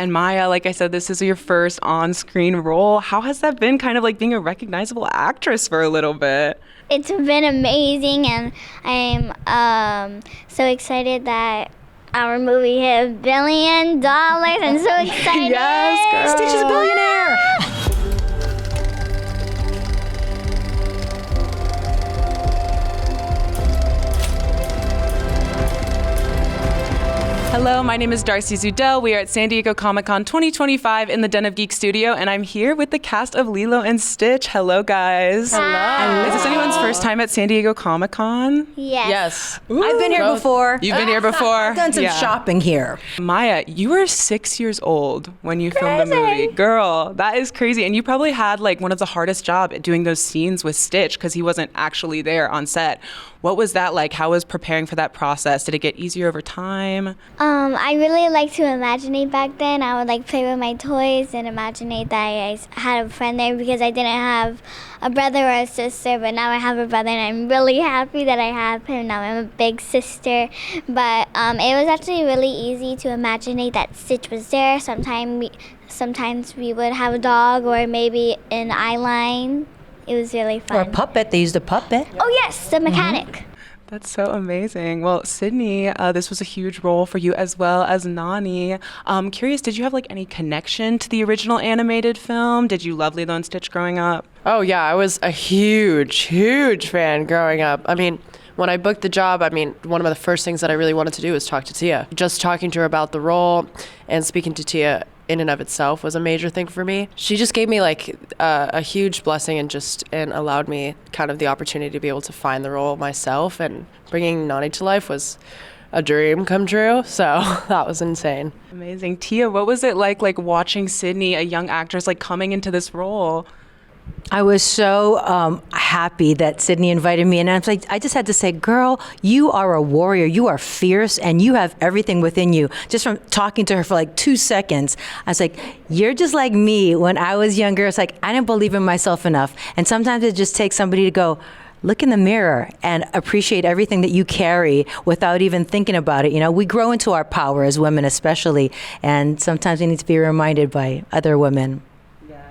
And Maia, like I said, this is your first on-screen role. How has that been, kind of like being a recognizable actress for a little bit? It's been amazing, and I'm so excited that our movie hit $1 billion. I'm so excited. Yes, girl. Stitch is a billionaire. Hello, my name is Darcy Zudell. We are at San Diego Comic-Con 2025 in the Den of Geek studio, and I'm here with the cast of Lilo and Stitch. Hello, guys. Hello. Is this anyone's first time at San Diego Comic-Con? Yes. I've been here before. You've been here before? I've done some shopping here. Maia, you were 6 years old when you filmed the movie. Girl, that is crazy. And you probably had like one of the hardest jobs at doing those scenes with Stitch because he wasn't actually there on set. What was that like? How was preparing for that process? Did it get easier over time? I really liked to imaginate back then. I would like play with my toys and imaginate that I had a friend there because I didn't have a brother or a sister, but now I have a brother and I'm really happy that I have him. Now I'm a big sister. But it was actually really easy to imaginate that Stitch was there. Sometimes we would have a dog or maybe an eye line. It was really fun. Or a puppet. They used a puppet. Oh yes, the mechanic. That's so amazing. Well, Sydney, this was a huge role for you as well as Nani. Curious, did you have like any connection to the original animated film? Did you love Lilo and Stitch growing up? Oh yeah, I was a huge fan growing up. I mean, when I booked the job, one of the first things that I really wanted to do was talk to Tia. Just talking to her about the role and speaking to Tia in and of itself was a major thing for me. She just gave me like a huge blessing and allowed me kind of the opportunity to be able to find the role myself, and bringing Nani to life was a dream come true. So that was insane. Amazing. Tia, what was it like watching Sydney, a young actress, like coming into this role? I was so happy that Sydney invited me, and I just had to say, girl, you are a warrior. You are fierce, and you have everything within you. Just from talking to her for like 2 seconds, I was like, you're just like me when I was younger. It's like I didn't believe in myself enough, and sometimes it just takes somebody to go, look in the mirror and appreciate everything that you carry without even thinking about it. You know, we grow into our power as women, especially, and sometimes we need to be reminded by other women.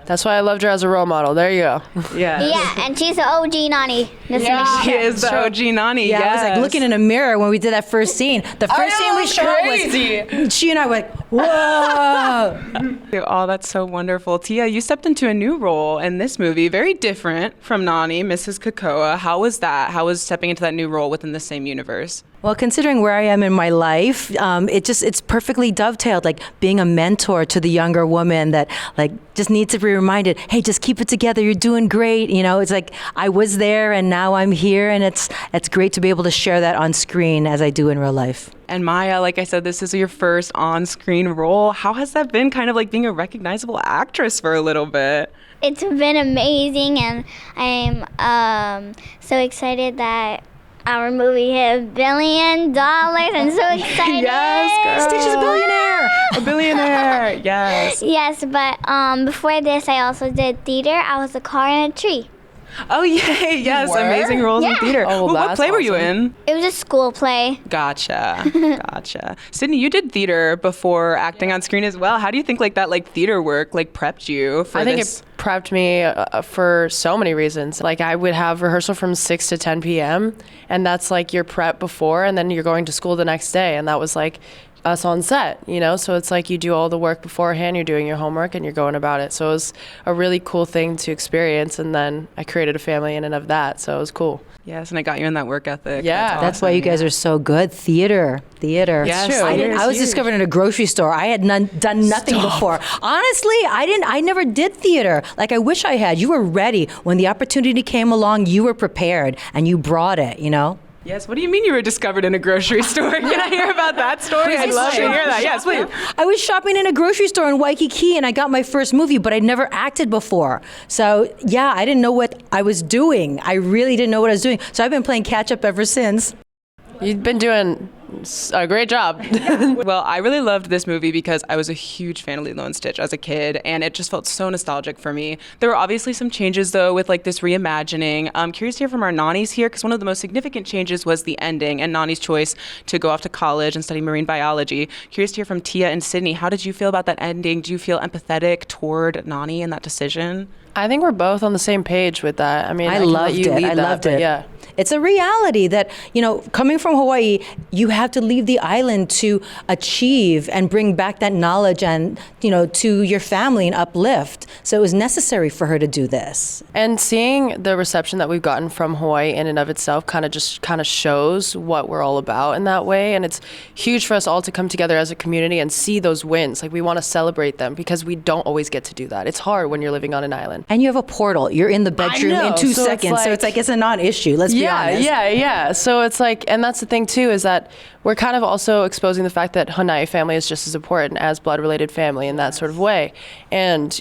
That's why I loved her as a role model. There you go. Yeah, and she's the OG Nani. She is the OG Nani. Yeah, I was like looking in a mirror when we did that first scene. The first scene we shot was she and I were like, whoa. Oh, that's so wonderful. Tia, you stepped into a new role in this movie, very different from Nani, Mrs. Kekoa. How was that? How was stepping into that new role within the same universe? Well, considering where I am in my life, it's perfectly dovetailed, like being a mentor to the younger woman that like just needs to be reminded, hey, just keep it together. You're doing great. You know, it's like I was there and now I'm here, and it's great to be able to share that on screen as I do in real life. And Maia, like I said, this is your first on-screen role. How has that been, kind of like being a recognizable actress for a little bit? It's been amazing, and I'm so excited that our movie hit $1 billion. I'm so excited. Yes, girl. Stitch is a billionaire. A billionaire, yes. Yes, but before this, I also did theater. I was a car in a tree. Oh, yay, yes, You were? amazing roles in theater. Oh, What that's play were you awesome. in? It was a school play. Gotcha. Sydney, you did theater before acting on screen as well. How do you think that theater work prepped you for I think this? it prepped me for so many reasons. Like I would have rehearsal from 6 to 10 p.m. and that's like your prep before, and then you're going to school the next day, and that was like us on set, you know? So it's like you do all the work beforehand, you're doing your homework, and you're going about it. So it was a really cool thing to experience, and then I created a family in and of that, so it was cool. Yes, and I got you in that work ethic. Yeah. That's why you guys are so good. Theater. Yes, true. I was discovered in a grocery store. I had done nothing before. Honestly, I never did theater. Like I wish I had. You were ready. When the opportunity came along, you were prepared and you brought it, you know? Yes, what do you mean you were discovered in a grocery store? Can I hear about that story? I'd love to hear that. Yes, please. I was shopping in a grocery store in Waikiki and I got my first movie, but I'd never acted before. So yeah, I didn't know what I was doing. I really didn't know what I was doing. So I've been playing catch up ever since. You've been doing a great job. Well, I really loved this movie because I was a huge fan of Lilo and Stitch as a kid, and it just felt so nostalgic for me. There were obviously some changes, though, with like this reimagining. I'm curious to hear from our Nanis here, because one of the most significant changes was the ending and Nani's choice to go off to college and study marine biology. Curious to hear from Tia and Sydney. How did you feel about that ending? Do you feel empathetic toward Nani in that decision? I think we're both on the same page with that. I mean, I can let loved you it. lead I that, loved but it. Yeah. It's a reality that, coming from Hawaii, you have to leave the island to achieve and bring back that knowledge and, to your family and uplift. So it was necessary for her to do this. And seeing the reception that we've gotten from Hawaii in and of itself kind of shows what we're all about in that way. And it's huge for us all to come together as a community and see those wins. Like, we want to celebrate them because we don't always get to do that. It's hard when you're living on an island. And you have a portal. You're in the bedroom know. in 2 So seconds. It's a non-issue. Let's be honest. Yeah. So it's like, and that's the thing too, is that we're kind of also exposing the fact that Hanai family is just as important as blood-related family in that sort of way. And,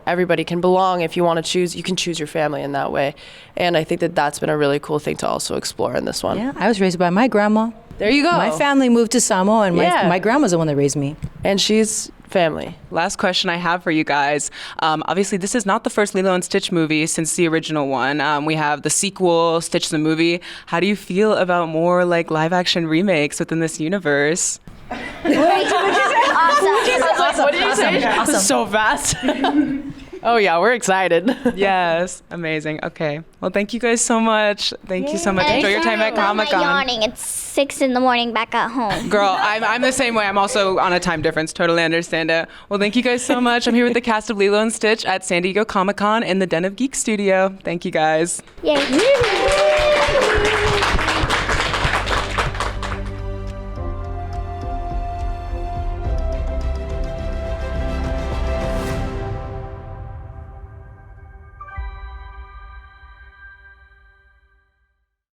everybody can belong. If you want to choose, you can choose your family in that way. And I think that that's been a really cool thing to also explore in this one. Yeah, I was raised by my grandma. There you go. My family moved to Samoa, and Yeah. my grandma's the one that raised me. And she's family. Last question I have for you guys. Obviously, this is not the first Lilo and Stitch movie since the original one. We have the sequel, Stitch the Movie. How do you feel about more like live action remakes within this universe? Awesome. What did you say? Awesome. So fast. Oh yeah, we're excited. Yes, amazing. Okay. Well, thank you guys so much. Thank you so much. Enjoy your time at Comic-Con. Yawning. It's 6 a.m. back at home. Girl, I'm the same way. I'm also on a time difference. Totally understand it. Well, thank you guys so much. I'm here with the cast of Lilo and Stitch at San Diego Comic-Con in the Den of Geek studio. Thank you guys. Yay.